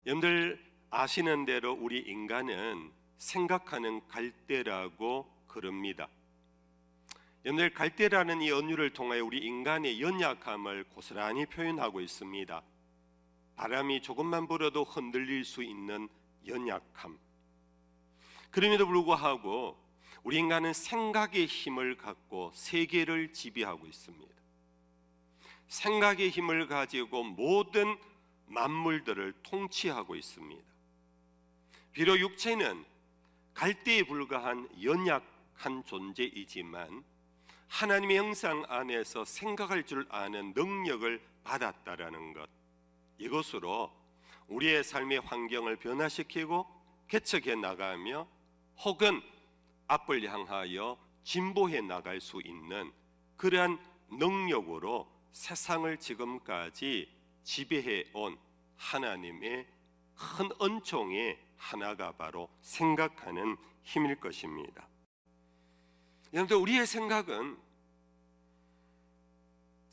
여러분들 아시는 대로 우리 인간은 생각하는 갈대라고 그럽니다. 여러분들 갈대라는 이 언유를 통하여 우리 인간의 연약함을 고스란히 표현하고 있습니다. 바람이 조금만 불어도 흔들릴 수 있는 연약함. 그럼에도 불구하고 우리 인간은 생각의 힘을 갖고 세계를 지배하고 있습니다. 생각의 힘을 가지고 모든 만물들을 통치하고 있습니다. 비록 육체는 갈대에 불과한 연약한 존재이지만 하나님의 형상 안에서 생각할 줄 아는 능력을 받았다라는 것, 이것으로 우리의 삶의 환경을 변화시키고 개척해 나가며 혹은 앞을 향하여 진보해 나갈 수 있는 그러한 능력으로 세상을 지금까지 지배해 온 하나님의 큰 은총의 하나가 바로 생각하는 힘일 것입니다. 여러분들, 우리의 생각은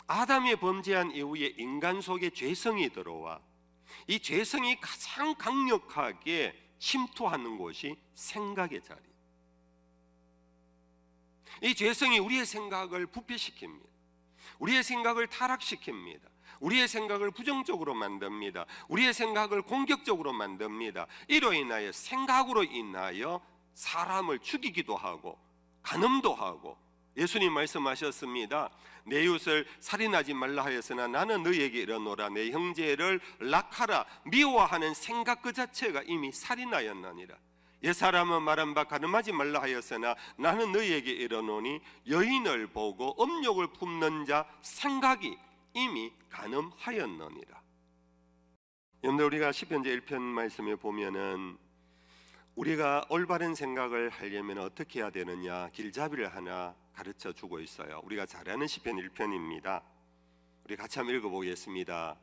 아담이 범죄한 이후에 인간 속에 죄성이 들어와 이 죄성이 가장 강력하게 침투하는 곳이 생각의 자리. 이 죄성이 우리의 생각을 부패시킵니다. 우리의 생각을 타락시킵니다. 우리의 생각을 부정적으로 만듭니다. 우리의 생각을 공격적으로 만듭니다. 이로 인하여 생각으로 인하여 사람을 죽이기도 하고 간음도 하고, 예수님 말씀하셨습니다. 내 이웃을 살인하지 말라 하였으나 나는 너희에게 이르노라 내 형제를 lak하라 미워하는 생각 그 자체가 이미 살인하였느니라. 옛사람은 말한 바 간음하지 말라 하였으나 나는 너희에게 이르노니 여인을 보고 음욕을 품는 자 생각이 이미 간음하였느니라. 여러분들, 우리가 시편 1편 말씀에 보면은 우리가 올바른 생각을 하려면 어떻게 해야 되느냐 길잡이를 하나 가르쳐 주고 있어요. 우리가 잘 아는 시편 1편입니다. 우리 같이 한번 읽어보겠습니다.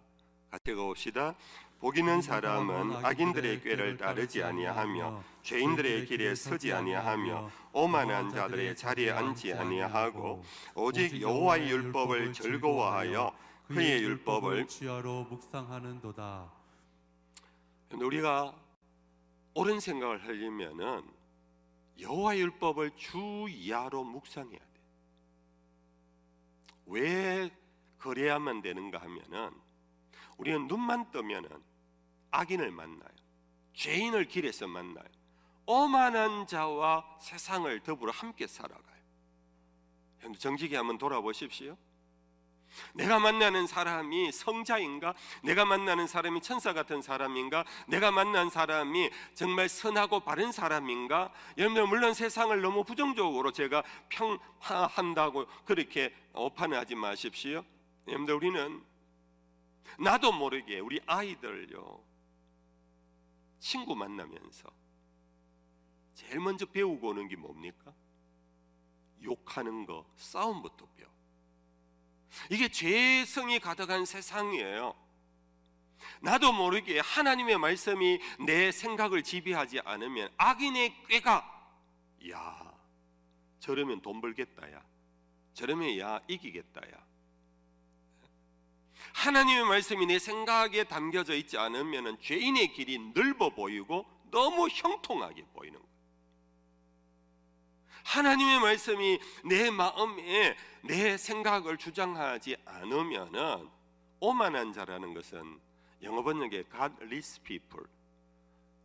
같이 읽어봅시다. 복 있는 사람은 악인들의 꾀를 따르지 아니하며 죄인들의 길에 서지 아니하며 오만한 자들의 자리에 앉지 아니하고 오직 여호와의 율법을 즐거워하여 그의 율법을 주야로 묵상하는도다. 우리가 옳은 생각을 하려면은 여호와의 율법을 주 이하로 묵상해야 돼. 왜 그래야만 되는가 하면은 우리는 눈만 뜨면은 악인을 만나요. 죄인을 길에서 만나요. 오만한 자와 세상을 더불어 함께 살아가요. 정직히 한번 돌아보십시오. 내가 만나는 사람이 성자인가? 내가 만나는 사람이 천사 같은 사람인가? 내가 만난 사람이 정말 선하고 바른 사람인가? 여러분들, 물론 세상을 너무 부정적으로 제가 평한다고 그렇게 오판하지 마십시오. 여러분들, 우리는 나도 모르게 우리 아이들요 친구 만나면서 제일 먼저 배우고 오는 게 뭡니까? 욕하는 거, 싸움부터 배워. 이게 죄성이 가득한 세상이에요. 나도 모르게 하나님의 말씀이 내 생각을 지배하지 않으면 악인의 꾀가 야 저러면 돈 벌겠다, 야 저러면 야 이기겠다, 야 하나님의 말씀이 내 생각에 담겨져 있지 않으면 죄인의 길이 넓어 보이고 너무 형통하게 보이는 거예요. 하나님의 말씀이 내 마음에 내 생각을 주장하지 않으면은 오만한 자라는 것은 영어 번역에 godless people,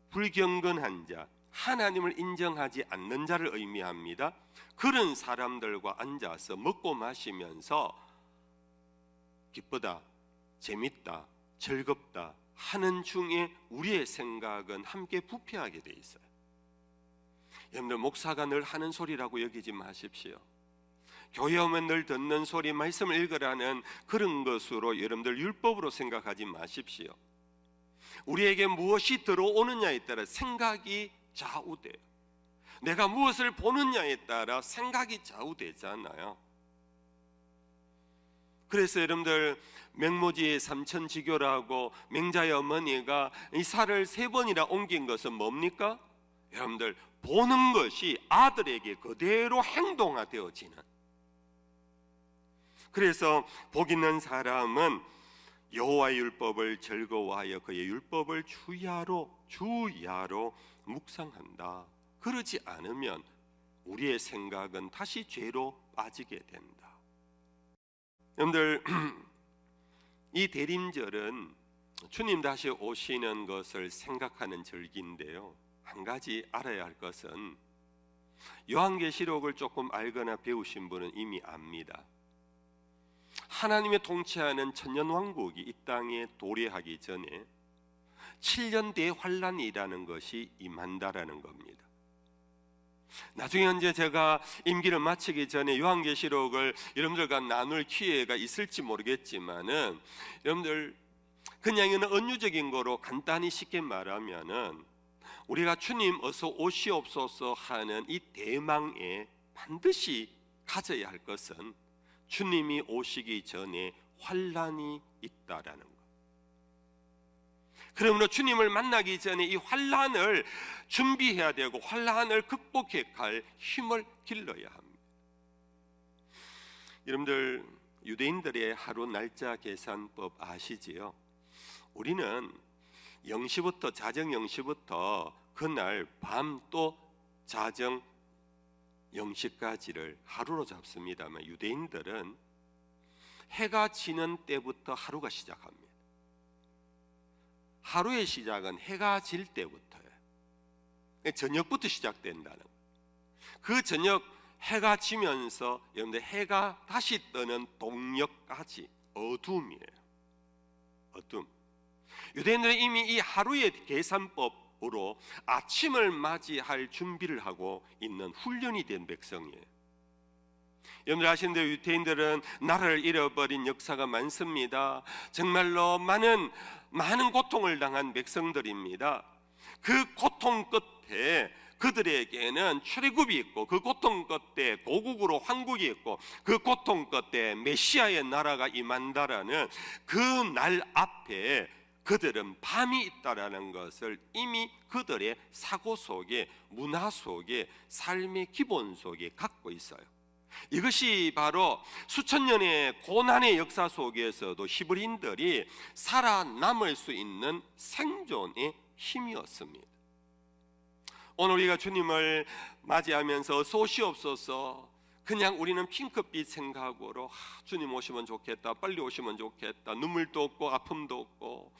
불경건한 자, 하나님을 인정하지 않는 자를 의미합니다. 그런 사람들과 앉아서 먹고 마시면서 기쁘다, 재밌다, 즐겁다 하는 중에 우리의 생각은 함께 부패하게 돼 있어요. 여러분들, 목사가 늘 하는 소리라고 여기지 마십시오. 교회 오면 늘 듣는 소리, 말씀을 읽으라는 그런 것으로 여러분들 율법으로 생각하지 마십시오. 우리에게 무엇이 들어오느냐에 따라 생각이 좌우돼요. 내가 무엇을 보느냐에 따라 생각이 좌우되잖아요. 그래서 여러분들, 맹모지의 삼천지교라고 맹자의 어머니가 이 살을 3번이나 옮긴 것은 뭡니까? 여러분들, 보는 것이 아들에게 그대로 행동화되어지는. 그래서 복 있는 사람은 여호와의 율법을 즐거워하여 그의 율법을 주야로 묵상한다. 그러지 않으면 우리의 생각은 다시 죄로 빠지게 된다. 여러분들, 이 대림절은 주님 다시 오시는 것을 생각하는 절기인데요, 한 가지 알아야 할 것은 요한계시록을 조금 알거나 배우신 분은 이미 압니다. 하나님의 통치하는 천년왕국이 이 땅에 도래하기 전에 7년 대환란이라는 것이 임한다라는 겁니다. 나중에 이제 제가 임기를 마치기 전에 요한계시록을 여러분들과 나눌 기회가 있을지 모르겠지만은, 여러분들 그냥 이는 은유적인 거로 간단히 쉽게 말하면은, 우리가 주님 어서 오시옵소서 하는 이 대망에 반드시 가져야 할 것은 주님이 오시기 전에 환란이 있다라는 것. 그러므로 주님을 만나기 전에 이 환란을 준비해야 되고 환란을 극복해 갈 힘을 길러야 합니다. 여러분들, 유대인들의 하루 날짜 계산법 아시지요? 우리는 0시부터 자정 0시부터 그날 밤 또 자정 0시까지를 하루로 잡습니다만, 유대인들은 해가 지는 때부터 하루가 시작합니다. 하루의 시작은 해가 질 때부터예요. 저녁부터 시작된다는 거예요. 그 저녁 해가 지면서 여러분들 해가 다시 뜨는 동력까지 어둠이에요. 어둠. 유대인들은 이미 이 하루의 계산법으로 아침을 맞이할 준비를 하고 있는 훈련이 된 백성이에요. 여러분들 아시는 대로 유대인들은 나라를 잃어버린 역사가 많습니다. 정말로 많은 고통을 당한 백성들입니다. 그 고통 끝에 그들에게는 출애굽이 있고, 그 고통 끝에 고국으로 황국이 있고, 그 고통 끝에 메시아의 나라가 임한다라는 그 날 앞에 그들은 밤이 있다라는 것을 이미 그들의 사고 속에, 문화 속에, 삶의 기본 속에 갖고 있어요. 이것이 바로 수천 년의 고난의 역사 속에서도 히브리인들이 살아남을 수 있는 생존의 힘이었습니다. 오늘 우리가 주님을 맞이하면서 어서 오시옵소서, 그냥 우리는 핑크빛 생각으로 주님 오시면 좋겠다, 빨리 오시면 좋겠다, 눈물도 없고 아픔도 없고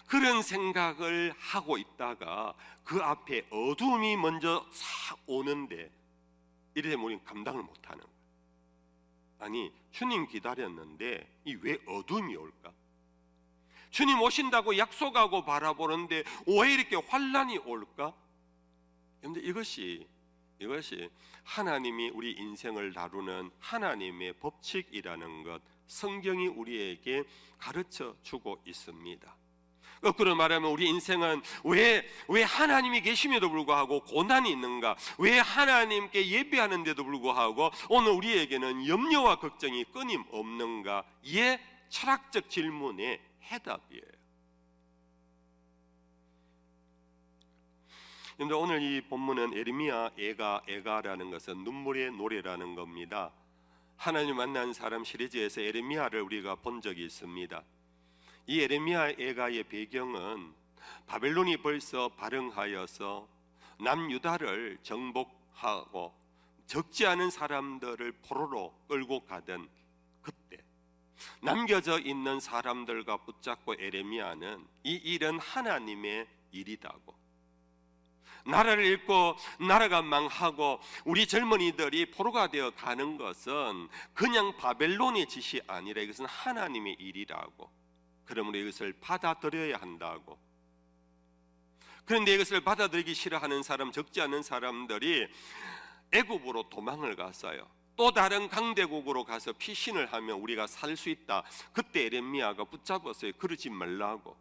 그런 생각을 하고 있다가 그 앞에 어둠이 먼저 싹 오는데 이래되면 우리는 감당을 못하는 거예요. 아니, 주님 기다렸는데 이 왜 어둠이 올까? 주님 오신다고 약속하고 바라보는데 왜 이렇게 환란이 올까? 그런데 이것이 하나님이 우리 인생을 다루는 하나님의 법칙이라는 것, 성경이 우리에게 가르쳐 주고 있습니다. 거꾸로 말하면 우리 인생은 왜 하나님이 계심에도 불구하고 고난이 있는가? 왜 하나님께 예배하는데도 불구하고 오늘 우리에게는 염려와 걱정이 끊임없는가? 이 철학적 질문의 해답이에요. 그런데 오늘 이 본문은 에레미야 애가라는 것은 눈물의 노래라는 겁니다. 하나님 만난 사람 시리즈에서 에레미야를 우리가 본 적이 있습니다. 이 에레미야 애가의 배경은 바벨론이 벌써 발흥하여서 남유다를 정복하고 적지 않은 사람들을 포로로 끌고 가던 그때 남겨져 있는 사람들과 붙잡고 에레미야는 이 일은 하나님의 일이다고, 나라를 잃고 나라가 망하고 우리 젊은이들이 포로가 되어 가는 것은 그냥 바벨론의 짓이 아니라 이것은 하나님의 일이라고, 그러므로 이것을 받아들여야 한다고. 그런데 이것을 받아들이기 싫어하는 사람, 적지 않은 사람들이 애굽으로 도망을 갔어요. 또 다른 강대국으로 가서 피신을 하면 우리가 살 수 있다. 그때 에레미야가 붙잡았어요. 그러지 말라고.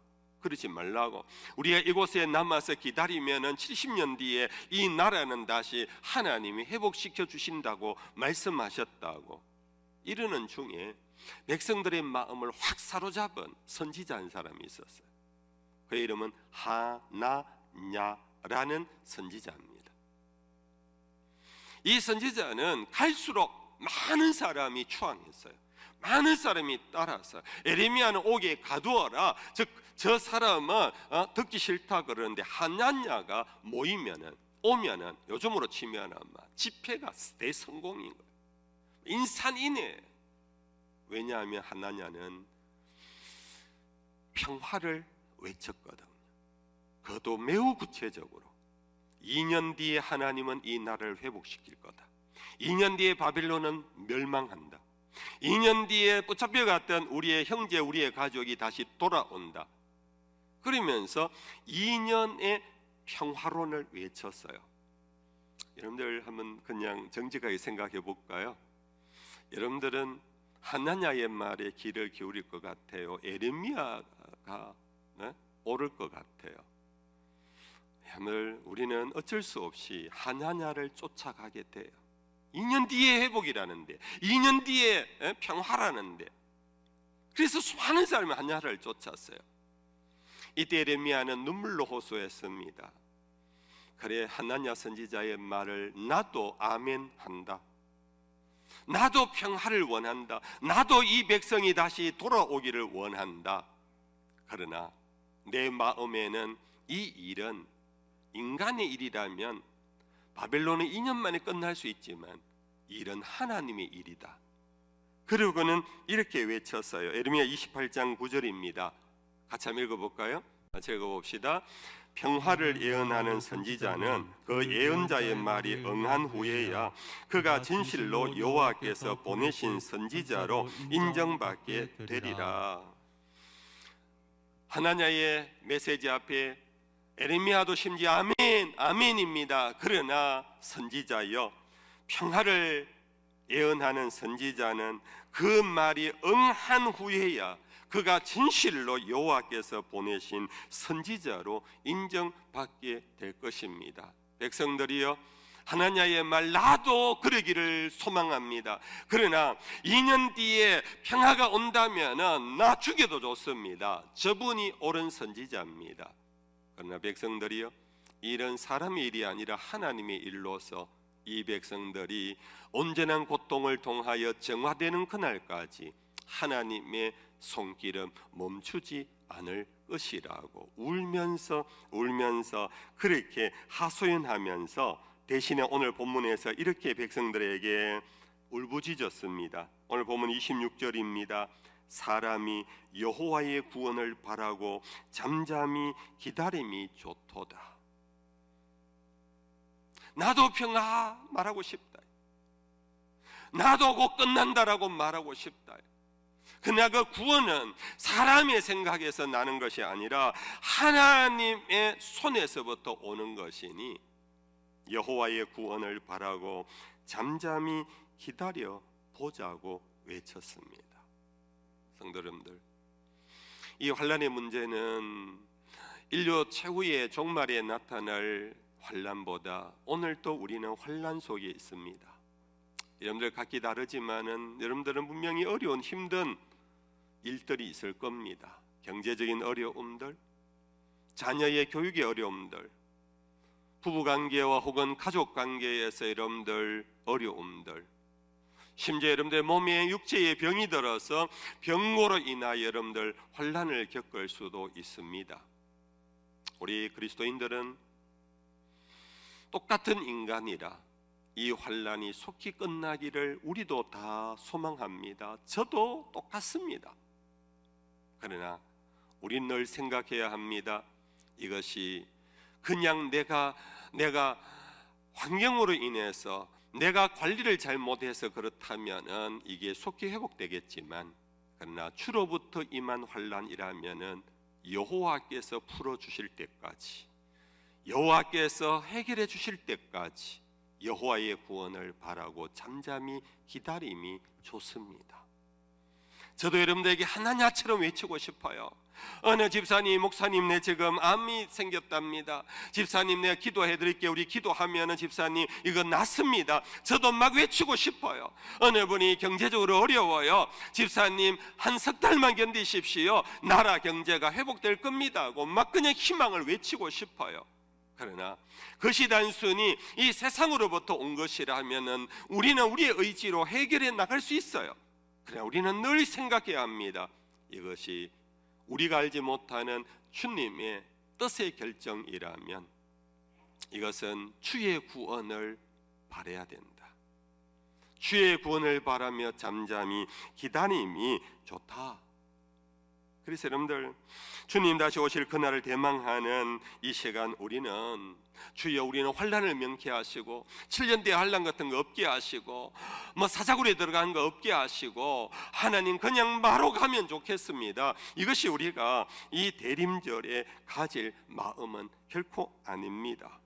우리가 이곳에 남아서 기다리면은 70년 뒤에 이 나라는 다시 하나님이 회복시켜 주신다고 말씀하셨다고. 이러는 중에 백성들의 마음을 확 사로잡은 선지자 한 사람이 있었어요. 그의 이름은 하나냐라는 선지자입니다. 이 선지자는 갈수록 많은 사람이 추앙했어요. 많은 사람이 따라서 에레미야는 옥에 가두어라. 즉 저 사람은 듣기 싫다 그러는데 하나냐가 오면은 요즘으로 치면은 집회가 대성공인 거예요. 인산이네. 왜냐하면 하나냐는 평화를 외쳤거든요. 그것도 매우 구체적으로 2년 뒤에 하나님은 이 나라를 회복시킬 거다. 2년 뒤에 바빌론은 멸망한다. 2년 뒤에 붙잡혀갔던 우리의 형제, 우리의 가족이 다시 돌아온다. 그러면서 2년의 평화론을 외쳤어요. 여러분들 한번 그냥 정직하게 생각해 볼까요? 여러분들은 하나냐의 말에 귀를 기울일 것 같아요? 에레미야가 옳을 것 같아요? 우리는 어쩔 수 없이 하나냐를 쫓아가게 돼요. 2년 뒤에 회복이라는데, 2년 뒤에 평화라는데, 그래서 수많은 사람이 하나냐를 쫓았어요. 이때 에레미야는 눈물로 호소했습니다. 그래, 하나냐 선지자의 말을 나도 아멘한다. 나도 평화를 원한다. 나도 이 백성이 다시 돌아오기를 원한다. 그러나 내 마음에는 이 일은 인간의 일이라면 바벨론은 2년 만에 끝날 수 있지만 이 일은 하나님의 일이다. 그리고는 이렇게 외쳤어요. 에레미야 28장 9절입니다. 같이 한번 읽어볼까요? 같이 읽어봅시다. 평화를 예언하는 선지자는 그 예언자의 말이 응한 후에야 그가 진실로 여호와께서 보내신 선지자로 인정받게 되리라. 하나냐의 메시지 앞에 에레미야도 심지어 아멘, 아멘입니다. 그러나 선지자여, 평화를 예언하는 선지자는 그 말이 응한 후에야 그가 진실로 여호와께서 보내신 선지자로 인정받게 될 것입니다. 백성들이여, 하나냐의 말 나도 그러기를 소망합니다. 그러나 2년 뒤에 평화가 온다면 나 죽여도 좋습니다. 저분이 옳은 선지자입니다. 그러나 백성들이여, 일은 사람의 일이 아니라 하나님의 일로서 이 백성들이 온전한 고통을 통하여 정화되는 그날까지 하나님의 손길은 멈추지 않을 것이라고 울면서 그렇게 하소연하면서 대신에 오늘 본문에서 이렇게 백성들에게 울부짖었습니다. 오늘 본문 26절입니다. 사람이 여호와의 구원을 바라고 잠잠히 기다림이 좋도다. 나도 평화 말하고 싶다. 나도 곧 끝난다라고 말하고 싶다. 그러나 그 구원은 사람의 생각에서 나는 것이 아니라 하나님의 손에서부터 오는 것이니 여호와의 구원을 바라고 잠잠히 기다려 보자고 외쳤습니다. 성도 여러분들, 이 환란의 문제는 인류 최후의 종말에 나타날 환란보다 오늘 또 우리는 환란 속에 있습니다. 여러분들 각기 다르지만은 여러분들은 분명히 어려운 힘든 일들이 있을 겁니다. 경제적인 어려움들, 자녀의 교육의 어려움들, 부부관계와 혹은 가족관계에서 여러분들 어려움들, 심지어 여러분들 몸에 육체의 병이 들어서 병고로 인하여 여러분들 환난을 겪을 수도 있습니다. 우리 그리스도인들은 똑같은 인간이라 이 환난이 속히 끝나기를 우리도 다 소망합니다. 저도 똑같습니다. 그러나 우리는 늘 생각해야 합니다. 이것이 그냥 내가 환경으로 인해서 내가 관리를 잘못해서 그렇다면은 이게 속히 회복되겠지만, 그러나 주로부터 임한 환난이라면은 여호와께서 풀어주실 때까지, 여호와께서 해결해 주실 때까지 여호와의 구원을 바라고 잠잠히 기다림이 좋습니다. 저도 여러분들에게 하나냐처럼 외치고 싶어요. 어느 집사님, 목사님, 내 지금 암이 생겼답니다. 집사님, 내가 기도해 드릴게요. 우리 기도하면은 집사님 이거 낫습니다. 저도 막 외치고 싶어요. 어느 분이 경제적으로 어려워요. 집사님 한 석 달만 견디십시오. 나라 경제가 회복될 겁니다 하고 막 그냥 희망을 외치고 싶어요. 그러나 그것이 단순히 이 세상으로부터 온 것이라면은 우리는 우리의 의지로 해결해 나갈 수 있어요. 그러나 우리는 늘 생각해야 합니다. 이것이 우리가 알지 못하는 주님의 뜻의 결정이라면 이것은 주의 구원을 바라야 된다. 주의 구원을 바라며 잠잠히 기다림이 좋다. 그래서 여러분들, 주님 다시 오실 그날을 대망하는 이 시간 우리는 주여 우리는 환난을 명쾌하시고 7년대 환난 같은 거 없게 하시고 뭐 사자굴에 들어간 거 없게 하시고 하나님 그냥 바로 가면 좋겠습니다. 이것이 우리가 이 대림절에 가질 마음은 결코 아닙니다.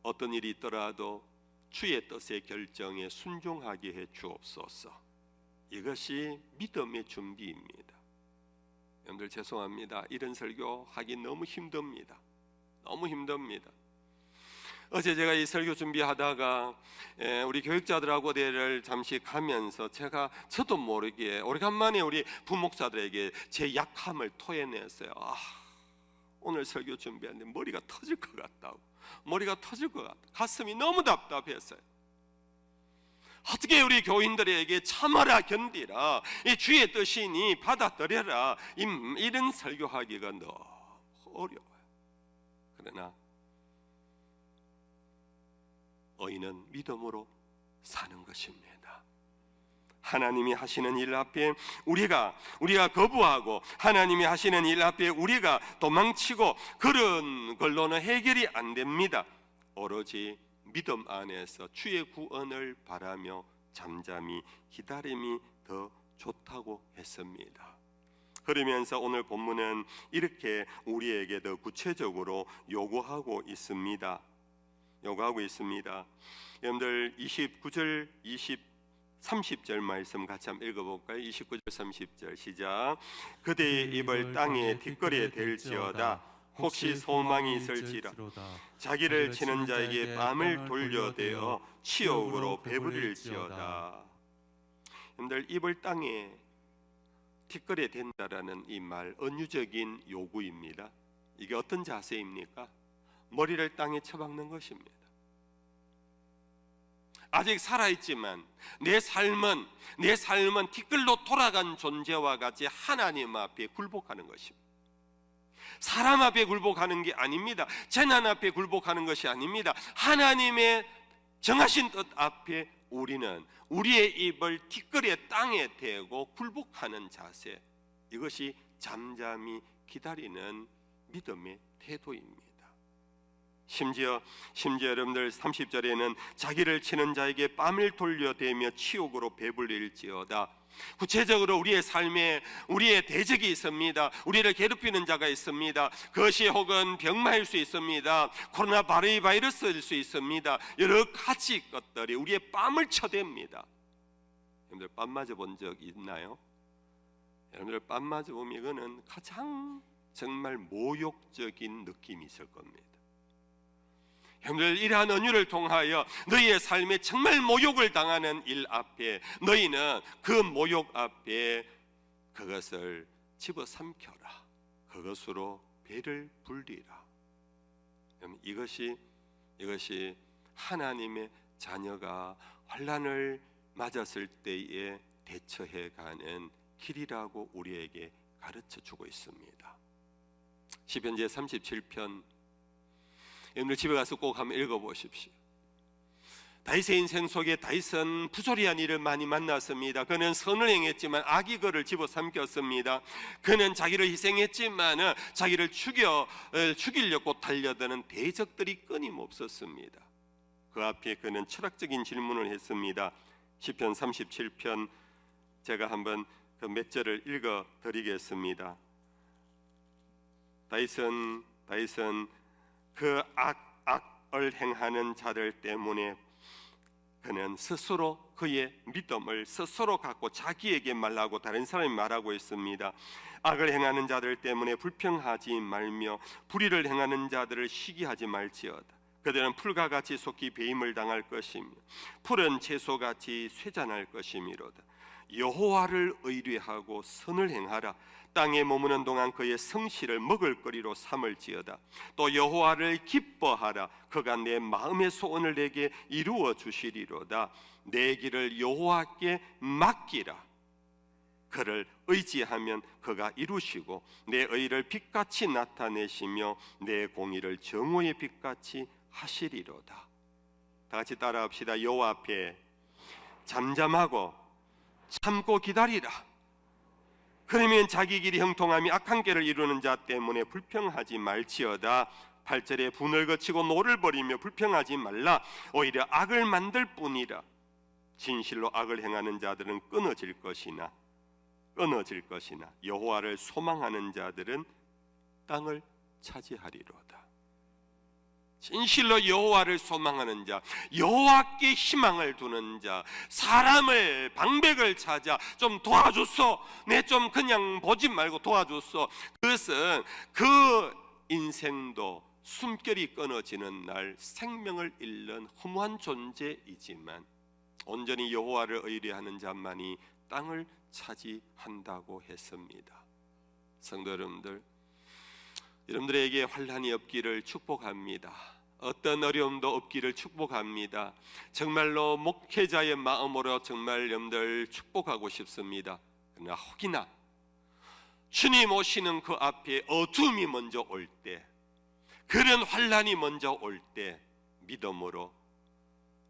어떤 일이 있더라도 주의 뜻의 결정에 순종하게 해 주옵소서. 이것이 믿음의 준비입니다. 여러분들 죄송합니다. 이런 설교 하기 너무 힘듭니다. 너무 힘듭니다. 어제 제가 이 설교 준비하다가 우리 교육자들하고 대를 잠시 가면서 저도 모르게 오래간만에 우리 부목사들에게 제 약함을 토해냈어요. 오늘 설교 준비하는데 머리가 터질 것 같다고. 머리가 터질 것 같다. 가슴이 너무 답답했어요. 어떻게 우리 교인들에게 참아라 견디라 이 주의 뜻이니 받아들여라 이런 설교하기가 너무 어려워요. 그러나 의인은 믿음으로 사는 것입니다. 하나님이 하시는 일 앞에 우리가 거부하고 하나님이 하시는 일 앞에 우리가 도망치고 그런 걸로는 해결이 안 됩니다. 오로지 믿음 안에서 주의 구원을 바라며 잠잠히 기다림이 더 좋다고 했습니다. 그러면서 오늘 본문은 이렇게 우리에게 더 구체적으로 요구하고 있습니다. 여러분들 29절, 30절 말씀 같이 한번 읽어볼까요? 29절, 30절 시작. 그대의 입을 땅에 뒷거리에 댈지어다. 혹시 소망이 있을지라. 자기를 치는 자에게 뺨을 돌려대어 치욕으로 배부릴지어다. 여러분들 입을 땅에 뒷거리에 댄다라는 이 말 은유적인 요구입니다. 이게 어떤 자세입니까? 머리를 땅에 쳐박는 것입니다. 아직 살아있지만 내 삶은 티끌로 돌아간 존재와 같이 하나님 앞에 굴복하는 것입니다. 사람 앞에 굴복하는 게 아닙니다. 재난 앞에 굴복하는 것이 아닙니다. 하나님의 정하신 뜻 앞에 우리는 우리의 입을 티끌의 땅에 대고 굴복하는 자세, 이것이 잠잠히 기다리는 믿음의 태도입니다. 심지어 여러분들 30절에는 자기를 치는 자에게 뺨을 돌려대며 치욕으로 배불릴지어다. 구체적으로 우리의 삶에 우리의 대적이 있습니다. 우리를 괴롭히는 자가 있습니다. 그것이 혹은 병마일 수 있습니다. 코로나 바이러스일 수 있습니다. 여러 가지 것들이 우리의 뺨을 쳐댑니다. 여러분들 뺨 맞아본 적 있나요? 여러분들 뺨 맞아보면 이거는 가장 정말 모욕적인 느낌이 있을 겁니다. 여러분들 이러한 은유를 통하여 너희의 삶에 정말 모욕을 당하는 일 앞에 너희는 그 모욕 앞에 그것을 집어삼켜라. 그것으로 배를 불리라. 이것이 하나님의 자녀가 환난을 맞았을 때에 대처해가는 길이라고 우리에게 가르쳐주고 있습니다. 시편 제37편 여러분들 집에 가서 꼭 한번 읽어보십시오. 다윗의 인생 속에 다윗은 부조리한 일을 많이 만났습니다. 그는 선을 행했지만 악이 그를 집어삼켰습니다. 그는 자기를 희생했지만 자기를 죽이려고 달려드는 대적들이 끊임없었습니다. 그 앞에 그는 철학적인 질문을 했습니다. 시편 37편 제가 한번 그 몇 절을 읽어드리겠습니다. 다윗은 그 악을 행하는 자들 때문에 그는 스스로 그의 믿음을 스스로 갖고 자기에게 말하고 다른 사람이 말하고 있습니다. 악을 행하는 자들 때문에 불평하지 말며 불의를 행하는 자들을 시기하지 말지어다. 그들은 풀과 같이 속히 배임을 당할 것이며 푸른 채소같이 쇠잔할 것이미로다. 여호와를 의뢰하고 선을 행하라. 땅에 머무는 동안 그의 성실을 먹을거리로 삼을지어다. 또 여호와를 기뻐하라. 그가 내 마음의 소원을 내게 이루어 주시리로다. 내 길을 여호와께 맡기라. 그를 의지하면 그가 이루시고 내 의를 빛같이 나타내시며 내 공의를 정오의 빛같이 하시리로다. 다 같이 따라합시다. 여호와 앞에 잠잠하고 참고 기다리라. 그러면 자기 길이 형통함이 악한 길을 이루는 자 때문에 불평하지 말지어다. 8절에 분을 거치고 노를 버리며 불평하지 말라. 오히려 악을 만들 뿐이라. 진실로 악을 행하는 자들은 끊어질 것이나 여호와를 소망하는 자들은 땅을 차지하리로다. 진실로 여호와를 소망하는 자, 여호와께 희망을 두는 자, 사람을 방백을 찾아 좀 도와줬어, 내 좀 그냥 보지 말고 도와줬어. 그것은 그 인생도 숨결이 끊어지는 날 생명을 잃는 허무한 존재이지만 온전히 여호와를 의뢰하는 자만이 땅을 차지한다고 했습니다. 성도 여러분들, 여러분들에게 환난이 없기를 축복합니다. 어떤 어려움도 없기를 축복합니다. 정말로 목회자의 마음으로 정말 여러분들 축복하고 싶습니다. 그러나 혹이나 주님 오시는 그 앞에 어둠이 먼저 올 때, 그런 환난이 먼저 올 때 믿음으로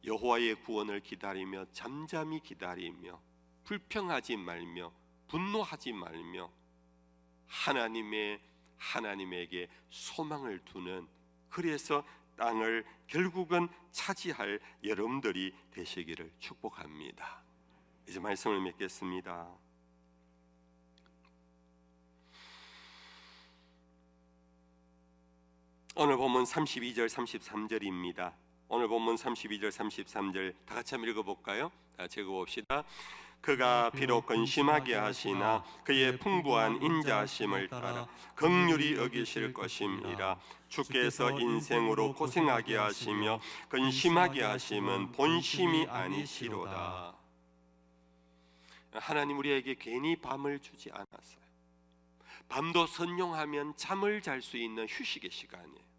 여호와의 구원을 기다리며 잠잠히 기다리며 불평하지 말며 분노하지 말며 하나님에게 소망을 두는, 그래서 땅을 결국은 차지할 여러분들이 되시기를 축복합니다. 이제 말씀을 맺겠습니다. 오늘 본문 32절 33절입니다. 오늘 본문 32절 33절 다 같이 한번 읽어볼까요? 다 같이 읽어봅시다. 그가 비록 근심하게 하시나 그의 풍부한 인자하심을 따라 긍휼히 여기실 것입니다. 주께서 인생으로 고생하게 하시며 근심하게 하심은 본심이 아니시로다. 하나님 우리에게 괜히 밤을 주지 않았어요. 밤도 선용하면 잠을 잘 수 있는 휴식의 시간이에요.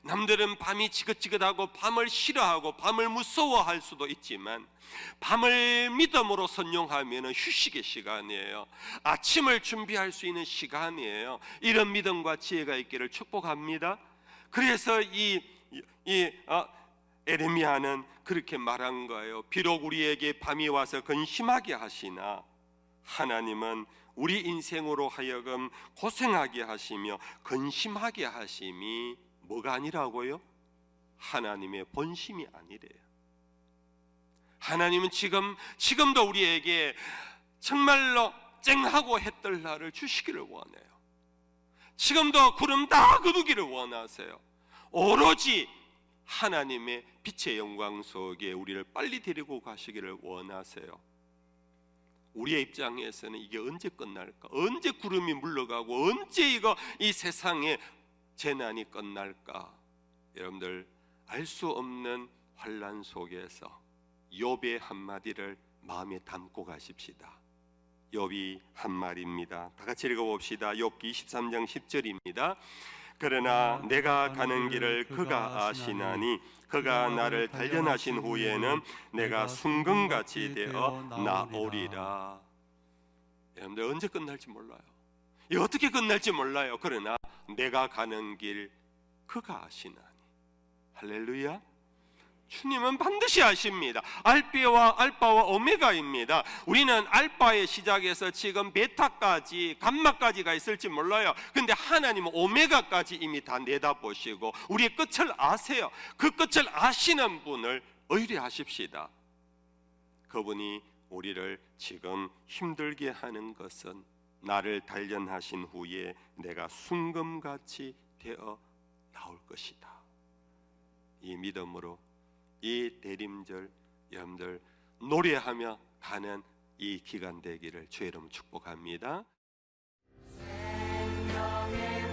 남들은 밤이 지긋지긋하고 밤을 싫어하고 밤을 무서워할 수도 있지만 밤을 믿음으로 선용하면 휴식의 시간이에요. 아침을 준비할 수 있는 시간이에요. 이런 믿음과 지혜가 있기를 축복합니다. 그래서 에레미야는 그렇게 말한 거예요. 비록 우리에게 밤이 와서 근심하게 하시나 하나님은 우리 인생으로 하여금 고생하게 하시며 근심하게 하심이 뭐가 아니라고요? 하나님의 본심이 아니래요. 하나님은 지금도 우리에게 정말로 쨍하고 해뜰 날을 주시기를 원해요. 지금도 구름 다 거두기를 원하세요. 오로지 하나님의 빛의 영광 속에 우리를 빨리 데리고 가시기를 원하세요. 우리의 입장에서는 이게 언제 끝날까? 언제 구름이 물러가고 언제 이 세상에 재난이 끝날까? 여러분들 알 수 없는 환난 속에서 욥의 한마디를 마음에 담고 가십시다. 욥이 한 말입니다. 다 같이 읽어봅시다. 욥기 23장 10절입니다. 그러나 내가 가는 길을 그가 아시나니 그가 나를 단련하신 후에는 내가 순금같이 되어 나오리라. 여러분들 언제 끝날지 몰라요. 이 어떻게 끝날지 몰라요. 그러나 내가 가는 길 그가 아시나니. 할렐루야. 주님은 반드시 아십니다. 알파와 오메가입니다. 우리는 알파의 시작에서 지금 베타까지 감마까지가 있을지 몰라요. 근데 하나님은 오메가까지 이미 다 내다보시고 우리의 끝을 아세요. 그 끝을 아시는 분을 의뢰하십시다. 그분이 우리를 지금 힘들게 하는 것은 나를 단련하신 후에 내가 순금같이 되어 나올 것이다. 이 믿음으로 이 대림절 여러분들 노래하며 가는 이 기간 되기를 주의 이름으로 축복합니다. 생명의